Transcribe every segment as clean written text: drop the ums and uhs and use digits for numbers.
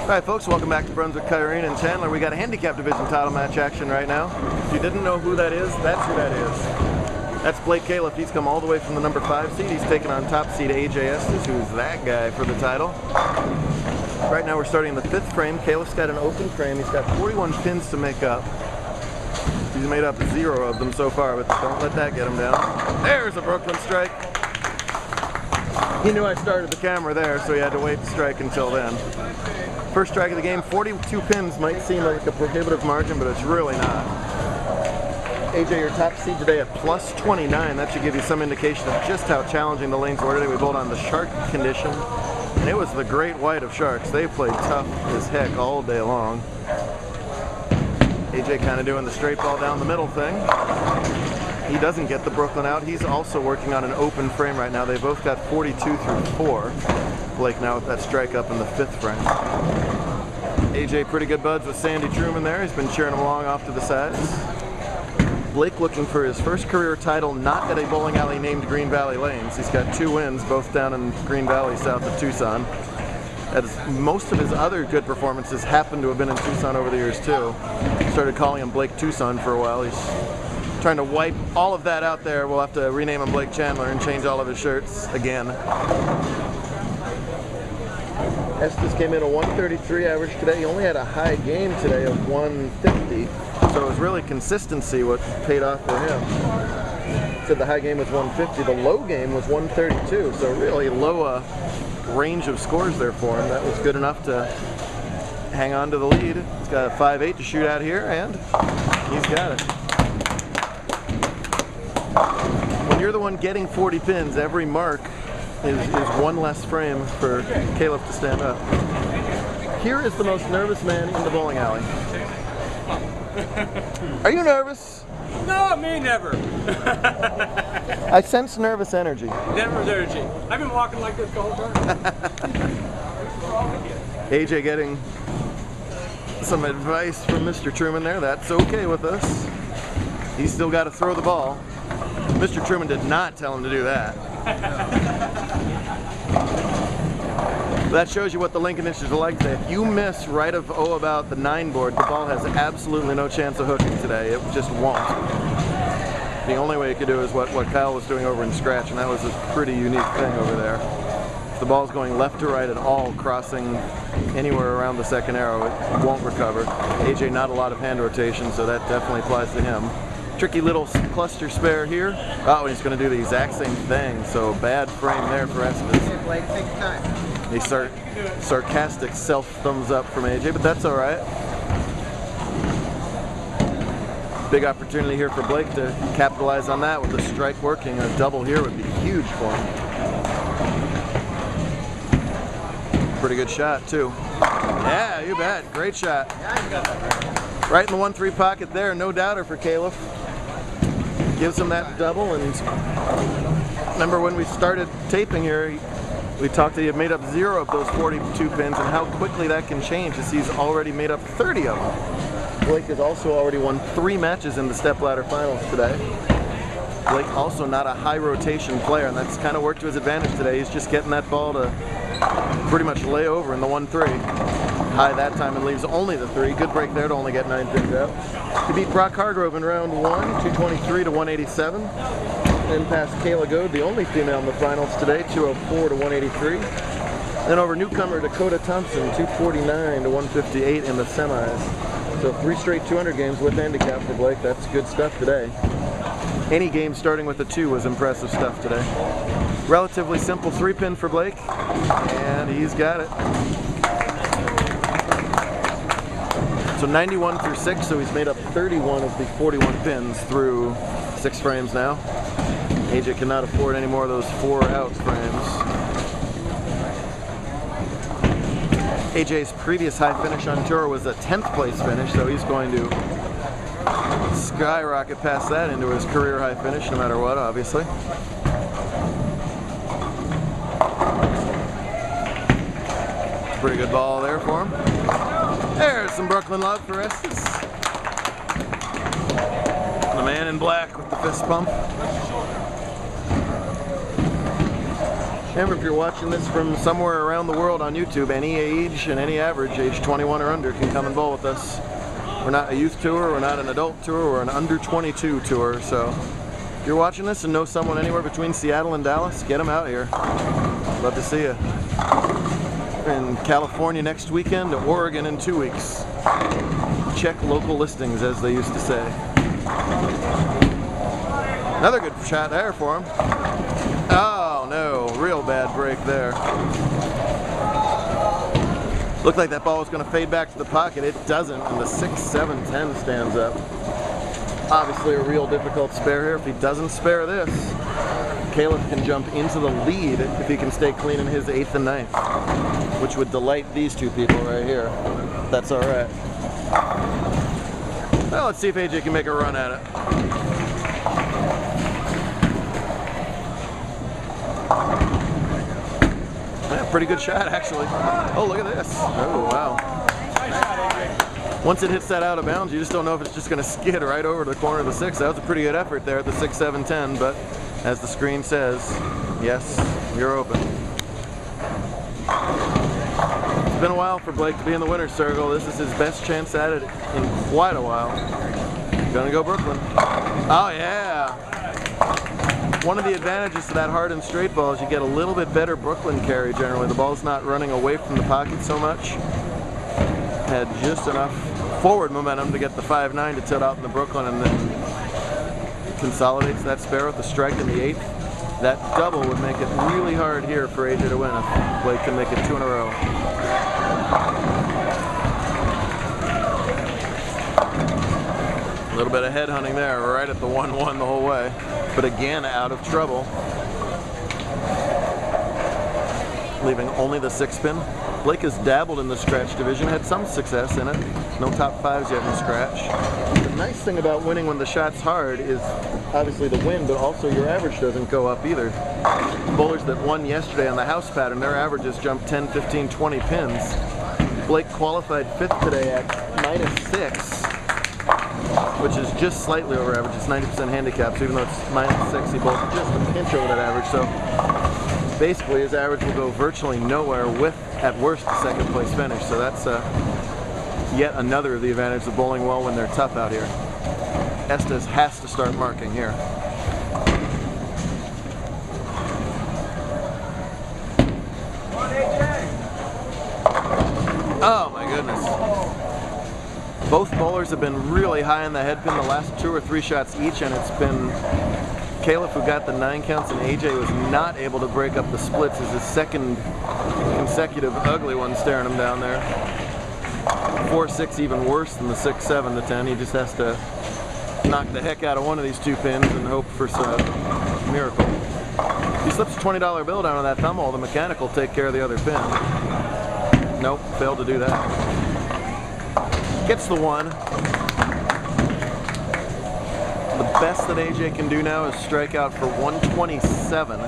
Alright folks, welcome back to Brunswick, Kyrene and Chandler. We got a handicap division title match action right now. If you didn't know who that is, that's who that is. That's Blake Kalaf. He's come all the way from the number 5 seed. He's taking on top seed AJ Estes, who's that guy for the title. Right now we're starting in the 5th frame. Kalaf's got an open frame. He's got 41 pins to make up. He's made up 0 of them so far, but don't let that get him down. There's a Brooklyn strike. He knew I started the camera there, so he had to wait to strike until then. First strike of the game, 42 pins might seem like a prohibitive margin, but it's really not. AJ, your top seed today at plus 29. That should give you some indication of just how challenging the lanes were today. We bowled on the shark condition, and it was the great white of sharks. They played tough as heck all day long. AJ kind of doing the straight ball down the middle thing. He doesn't get the Brooklyn out. He's also working on an open frame right now. They both got 42 through 4. Blake now with that strike up in the 5th frame. AJ pretty good buds with Sandy Truman there. He's been cheering him along off to the sides. Blake looking for his first career title not at a bowling alley named Green Valley Lanes. He's got 2 wins, both down in Green Valley south of Tucson. As most of his other good performances happen to have been in Tucson over the years too. Started calling him Blake Tucson for a while. He's trying to wipe all of that out there. We'll have to rename him Blake Chandler and change all of his shirts again. Estes came in a 133 average today. He only had a high game today of 150, so it was really consistency what paid off for him. Said the high game was 150, the low game was 132, so really low range of scores there for him. That was good enough to hang on to the lead. He's got a 5-8 to shoot out here, and he's got it. When you're the one getting 40 pins, every mark is one less frame for Kalaf to stand up. Here is the most nervous man in the bowling alley. Are you nervous? No, me never. I sense nervous energy. Never energy. I've been walking like this the whole time. AJ getting some advice from Mr. Truman there. That's okay with us. He's still got to throw the ball. Mr. Truman did not tell him to do that. That shows you what the Lincoln Inches are like today. If you miss right of about the 9 board, the ball has absolutely no chance of hooking today. It just won't. The only way you could do is what Kyle was doing over in scratch, and that was a pretty unique thing over there. If the ball's going left to right at all, crossing anywhere around the second arrow, it won't recover. AJ, not a lot of hand rotation, so that definitely applies to him. Tricky little cluster spare here. Oh, and he's going to do the exact same thing, so bad frame there for Estes. Blake, take your time. A sarcastic self-thumbs up from AJ, but that's all right. Big opportunity here for Blake to capitalize on that with the strike working. A double here would be huge for him. Pretty good shot, too. Yeah, you bet. Great shot. Right in the 1-3 pocket there, no doubter for Kalaf. Gives him that double, and remember when we started taping here, we talked that he had made up 0 of those 42 pins and how quickly that can change as he's already made up 30 of them. Blake has also already won 3 matches in the stepladder finals today. Blake also not a high rotation player, and that's kind of worked to his advantage today. He's just getting that ball to pretty much lay over in the 1-3. High that time and leaves only the 3. Good break there to only get 9 pins out. He beat Brock Hargrove in round 1, 223 to 187. Then past Kayla Goad, the only female in the finals today, 204 to 183. Then over newcomer Dakota Thompson, 249 to 158 in the semis. So 3 straight 200 games with handicap for Blake. That's good stuff today. Any game starting with a 2 was impressive stuff today. Relatively simple 3-pin for Blake, and he's got it. So 91 through 6, so he's made up 31 of the 41 pins through 6 frames now. AJ cannot afford any more of those 4-out frames. AJ's previous high finish on tour was a 10th place finish, so he's going to skyrocket past that into his career high finish no matter what, obviously. Pretty good ball there for him. There's some Brooklyn love for Estes. The man in black with the fist pump. Remember, if you're watching this from somewhere around the world on YouTube, any age and any average, age 21 or under, can come and bowl with us. We're not a youth tour, we're not an adult tour, we're an under 22 tour. So if you're watching this and know someone anywhere between Seattle and Dallas, get them out here. Love to see you. In California next weekend, Oregon in 2 weeks. Check local listings, as they used to say. Another good shot there for him. Oh no, real bad break there. Looked like that ball was going to fade back to the pocket. It doesn't, and the 6-7-10 stands up. Obviously a real difficult spare here. If he doesn't spare this, Kalaf can jump into the lead if he can stay clean in his 8th and 9th, which would delight these two people right here. That's all right. Well, let's see if AJ can make a run at it. Yeah, pretty good shot, actually. Oh, look at this. Oh, wow. Once it hits that out of bounds, you just don't know if it's just going to skid right over to the corner of the 6. That was a pretty good effort there at the 6-7-10, but as the screen says, yes, you're open. It's been a while for Blake to be in the winner's circle. This is his best chance at it in quite a while. Gonna go Brooklyn. Oh, yeah. One of the advantages to that hard and straight ball is you get a little bit better Brooklyn carry generally. The ball's not running away from the pocket so much. Had just enough forward momentum to get the 5-9 to tilt out in the Brooklyn, and then consolidates that spare with the strike in the 8th. That double would make it really hard here for AJ to win if Blake can make it 2 in a row. A little bit of head hunting there, right at the 1-1 the whole way, but again out of trouble. Leaving only the 6-pin. Blake has dabbled in the scratch division, had some success in it. No top 5s yet in scratch. The nice thing about winning when the shot's hard is obviously the win, but also your average doesn't go up either. Bowlers that won yesterday on the house pattern, their averages jumped 10, 15, 20 pins. Blake qualified 5th today at -6, which is just slightly over average. It's 90% handicap, so even though it's -6, he bowled just a pinch over that average. So basically his average will go virtually nowhere with, at worst, a 2nd place finish. So that's yet another of the advantages of bowling well when they're tough out here. Estes has to start marking here. Oh my goodness. Both bowlers have been really high in the head pin the last 2 or 3 shots each, and it's been Kalaf who got the 9 counts, and AJ was not able to break up the splits as his 2nd consecutive ugly one staring him down there. 4-6 even worse than the 6-7 to 10. He just has to knock the heck out of one of these 2 pins and hope for some miracle. If he slips a $20 bill down on that thumb hole, the mechanic will take care of the other pin. Nope, failed to do that. Gets the 1. The best that AJ can do now is strike out for 127.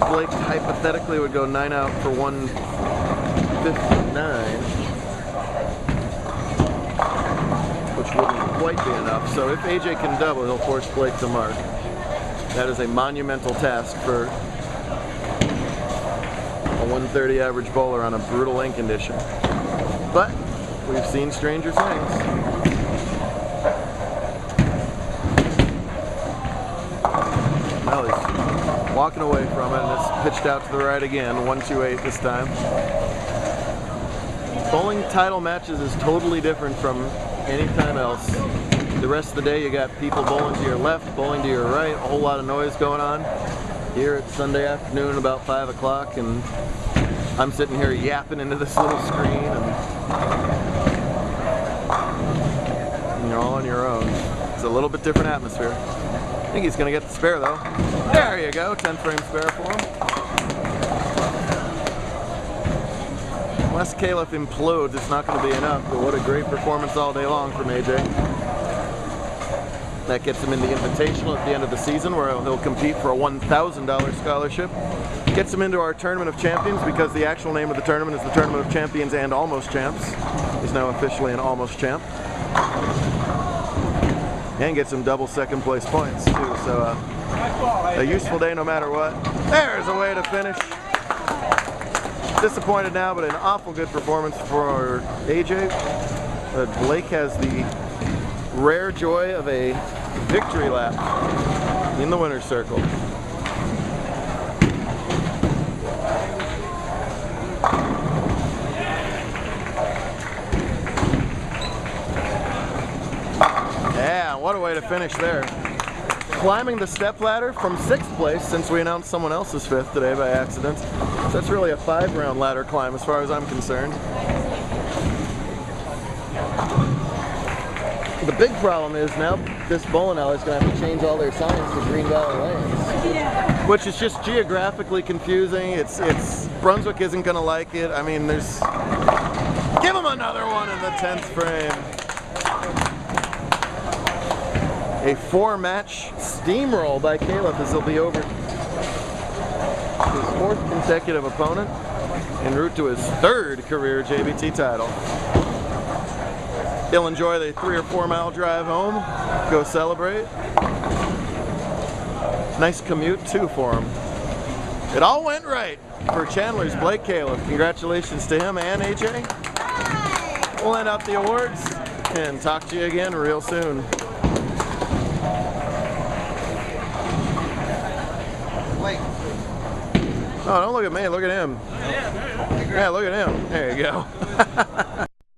Blake hypothetically would go 9 out for 159, which wouldn't quite be enough. So if AJ can double, he'll force Blake to mark. That is a monumental task for a 130 average bowler on a brutal lane condition. But we've seen stranger things. Well, he's walking away from it, and it's pitched out to the right again, 1-2-8 this time. Bowling title matches is totally different from any time else. The rest of the day you got people bowling to your left, bowling to your right, a whole lot of noise going on. Here it's Sunday afternoon about 5 o'clock, and I'm sitting here yapping into this little screen, and you're all on your own. It's a little bit different atmosphere. I think he's going to get the spare though. There you go, 10 frame spare for him. Unless Kalaf implodes, it's not going to be enough, but what a great performance all day long from AJ. That gets him in the Invitational at the end of the season, where he'll compete for a $1,000 scholarship. Gets him into our Tournament of Champions, because the actual name of the tournament is the Tournament of Champions and Almost Champs. He's now officially an Almost Champ. And gets him double 2nd place points too, so A useful day no matter what. There's a way to finish. Disappointed now, but an awful good performance for AJ. Blake has the rare joy of a victory lap in the winner's circle. Yeah, what a way to finish there. Climbing the step ladder from 6th place, since we announced someone else's 5th today by accident. So that's really a 5-round ladder climb as far as I'm concerned. The big problem is now this bowling alley is going to have to change all their signs to Green Valley Lanes. Yeah. Which is just geographically confusing. It's Brunswick isn't going to like it. I mean, there's... Give them another one in the 10th frame. A 4-match steamroll by Kalaf as he'll be over his 4th consecutive opponent en route to his 3rd career JBT title. He'll enjoy the 3 or 4 mile drive home, go celebrate. Nice commute too for him. It all went right for Chandler's Blake Kalaf. Congratulations to him and AJ. We'll end up the awards and talk to you again real soon. Oh, don't look at me, look at him. Yeah, look at him. There you go.